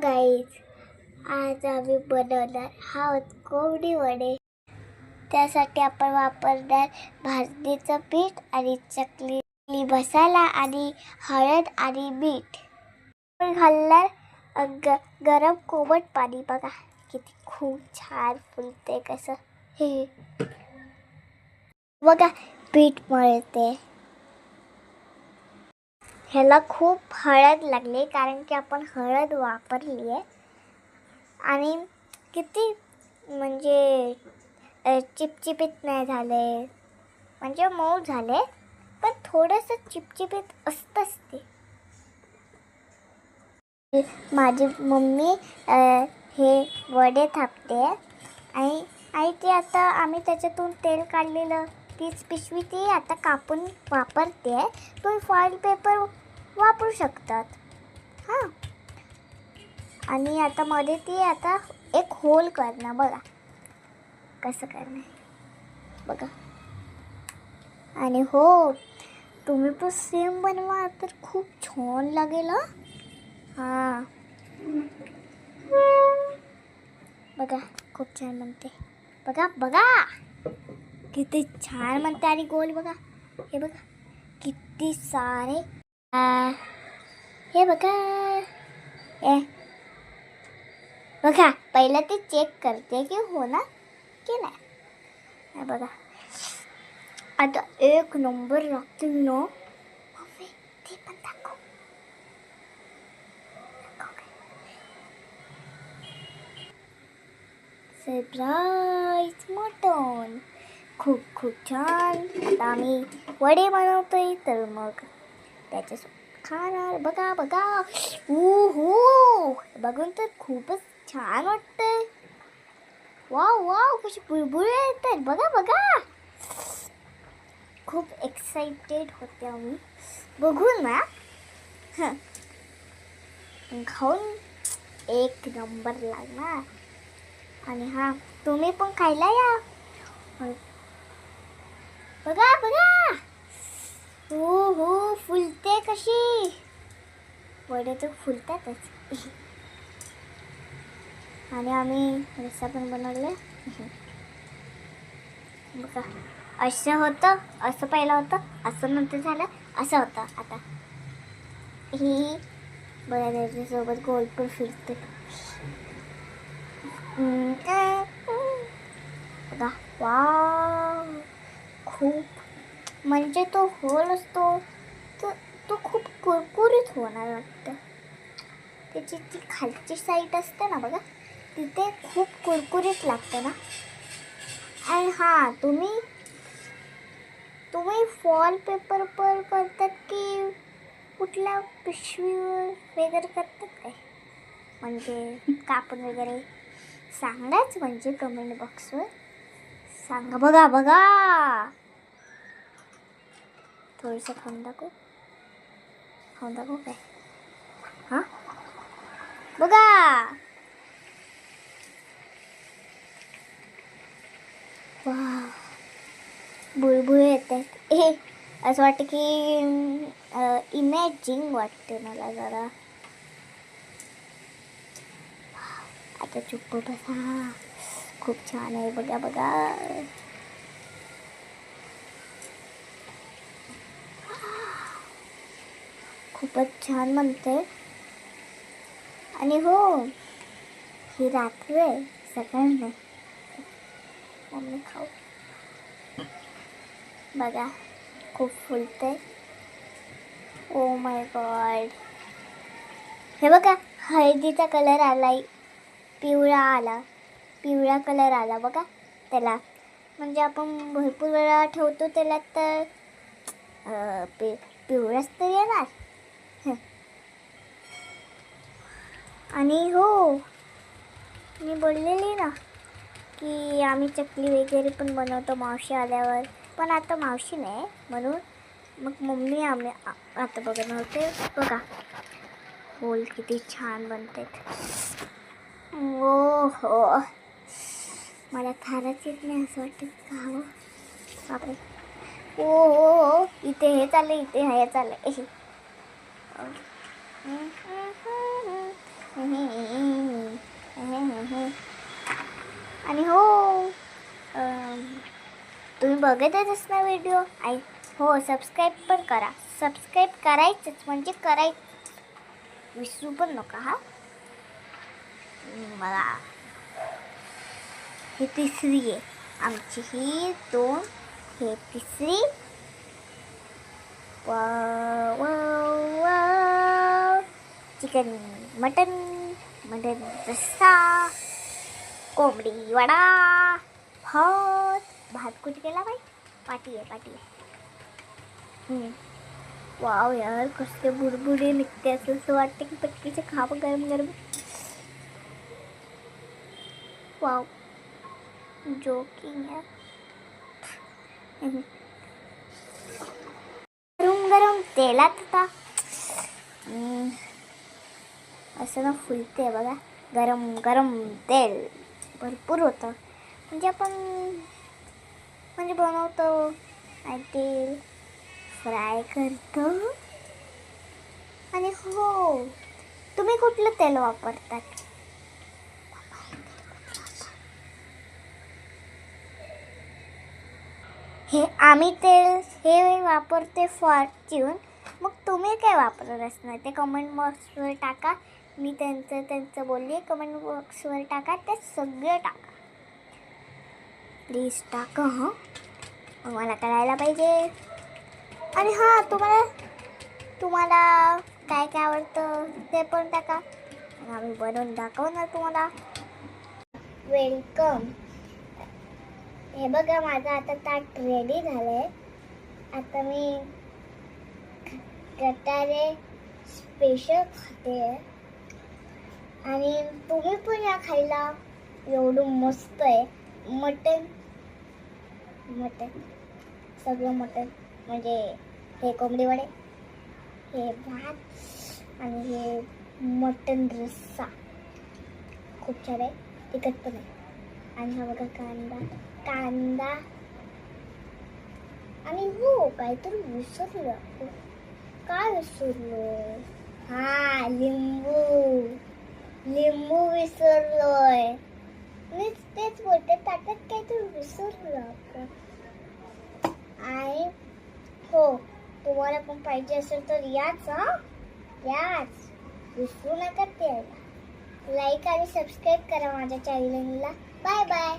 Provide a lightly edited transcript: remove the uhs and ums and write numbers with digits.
Guys, आज आम्ही बनवणार आहोत कोंबडी वडे. त्यासाठी आपण वापरणार भाजणीचं पीठ आणि चकली मसाला आणि हळद आणि मीठ. घालणार गरम कोमट पाणी. बघा किती खूप छान फुलते कसं. हे बघा पीठ मळते. ह्याला खूप हळद लागली कारण की आपण हळद वापरली आहे. आणि किती म्हणजे चिपचिपीत नाही झाले, म्हणजे मऊ झाले, पण थोडंसं चिपचिपीत असतंच ते. माझी मम्मी हे वडे थापते आणि ते आता आम्ही त्याच्यातून तेल काढलेलं तीच पिशवी ती आता कापून वापरते. तुम्ही फॉईल पेपर वापरू शकतात. हां, आणि आता मध्ये ती आता एक होल करणार. बघा कसं करणार बघा. आणि हो, तुम्ही पण सेम बनवा तर खूप छान लागेल. हां बघा खूप छान म्हणते. बघा बघा किती छान म्हणते. आणि गोल बघा, हे बघा किती सारे. हे बघा, बघा पहिलं ते चेक करते की हो ना की नाही. बघा आता एक नंबर लागतील ना. मम्मी ते पण दाखव. सरप्राईज मटण. खूप खूप छान. आता आम्ही वडे बनवतोय तर मग त्याच्यासोबत खाणार. बघा बघा, हो बघून तर खूपच छान वाटतंय. वाव वाव कशी बुळबुळे येतात. बघा बघा, खूप एक्साइटेड होते आम्ही बघून ना. खाऊन एक नंबर लागणार. आणि हां, तुम्ही पण खायला या. बघा बघा, हो हो फुलते कशी. वडे तर फुलतातच. आणि आम्ही रस्सा पण बनवले. बघा असं होतं, असं पहिलं होतं, असं नंतर झालं, असं होतं. आता ही बघा त्याच्यासोबत गोल पण फिरते. बघा वाव, खूप म्हणजे तो होल असतो तर तो खूप कुरकुरीत होणार वाटतं. त्याची जी खालची साईड असते ना बघा, तिथे खूप कुरकुरीत लागतं ना. आणि हां, तुम्ही फॉल पेपर पर करतात की कुठल्या पिशवीवर वगैरे करतात काय, म्हणजे कापून वगैरे सांगाच, म्हणजे कमेंट बॉक्सवर सांगा. बघा बघा, थोडंसं खाऊन दाखव काय. हां बघा, वा बुळबुळ येतात. असं वाटतं की इमॅजिंग वाटते मला जरा. आता चुप्प बसा, खूप छान आहे. बघा बघा, खूपच छान म्हणते. आणि हो, ही रात्र आहे, सकाळ नाही. मम्मी खाऊ. बघा खूप फुलते. Oh my God. हे बघा हळदीचा कलर आलाय, पिवळा कलर आला बघा त्याला. म्हणजे आपण भरपूर वेळा ठेवतो त्याला तर पिवळाच तर येणार. आणि हो, मी बोललेली ना की आम्ही चकली वगैरे पण बनवतो मावशी आल्यावर. पण आता मावशी नाही म्हणून मग मम्मी आम्ही आता बनवते. बघा होल किती छान बनतात. ओ हो, मला खायलाच येत नाही असं वाटतं खावं. बापरे, ओ इथे हे चाललंय, इथे हे चाललंय. बघतच असणार व्हिडिओ. हो, सबस्क्राईब पण करा. सबस्क्राईब करायचंच म्हणजे करायचं, विसरू पण नका हा. मला ही तिसरी आहे आमची, ही 2, हे तिसरी. Wow wow wow. Chicken mutton, mutton रस्सा, कोंबडी वडा, भात कुठे गेला बाई? पाटी आहे. वाव यार, कसले बुडबुडे निघते, असं वाटतं की पटकीचे खावं गरम गरम. वाव, जोकिंग यार. गरम गरम तेलात आता असं ना फुलते बघा. गरम गरम तेल भरपूर होतं, म्हणजे आपण बनवतो आणि तेल फ्राय करतो. आणि हो, तुम्ही कुठलं तेल वापरतात? हे आम्ही तेल हे वापरते फॉर्च्यून. मग तुम्ही काय वापरत असणार ते कमेंट बॉक्सवर टाका. मी त्यांचं बोलली, कमेंट बॉक्सवर टाका, ते सगळे टाका प्लीज, टाका हां, मला कळायला पाहिजे. आणि हां, तुम्हाला काय काय आवडतं ते पण टाका, आम्ही बनवून दाखवणार तुम्हाला. वेलकम. हे बघा, माझं आता ताट रेडी झालंय. आता मी गटारे स्पेशल खाते आणि तुम्ही पण या खायला. एवढं मस्त आहे. मटन सगळं मटन, म्हणजे हे कोंबडी वडे, हे भात आणि हे मटन रस्सा खूप छान आहे, तिखट पण आहे. आणि हा बघा कांदा आणि हो, काहीतरी विसरलो. काय विसरलो? हा, लिंबू विसरलोय. मी तेच बोलते, ताटात काहीतरी विसरलो आपण. आणि हो, तुम्हाला पण पाहिजे असेल तर याच विसरू नका. ते लाईक आणि सबस्क्राईब करा माझ्या चॅनलला. Bye bye.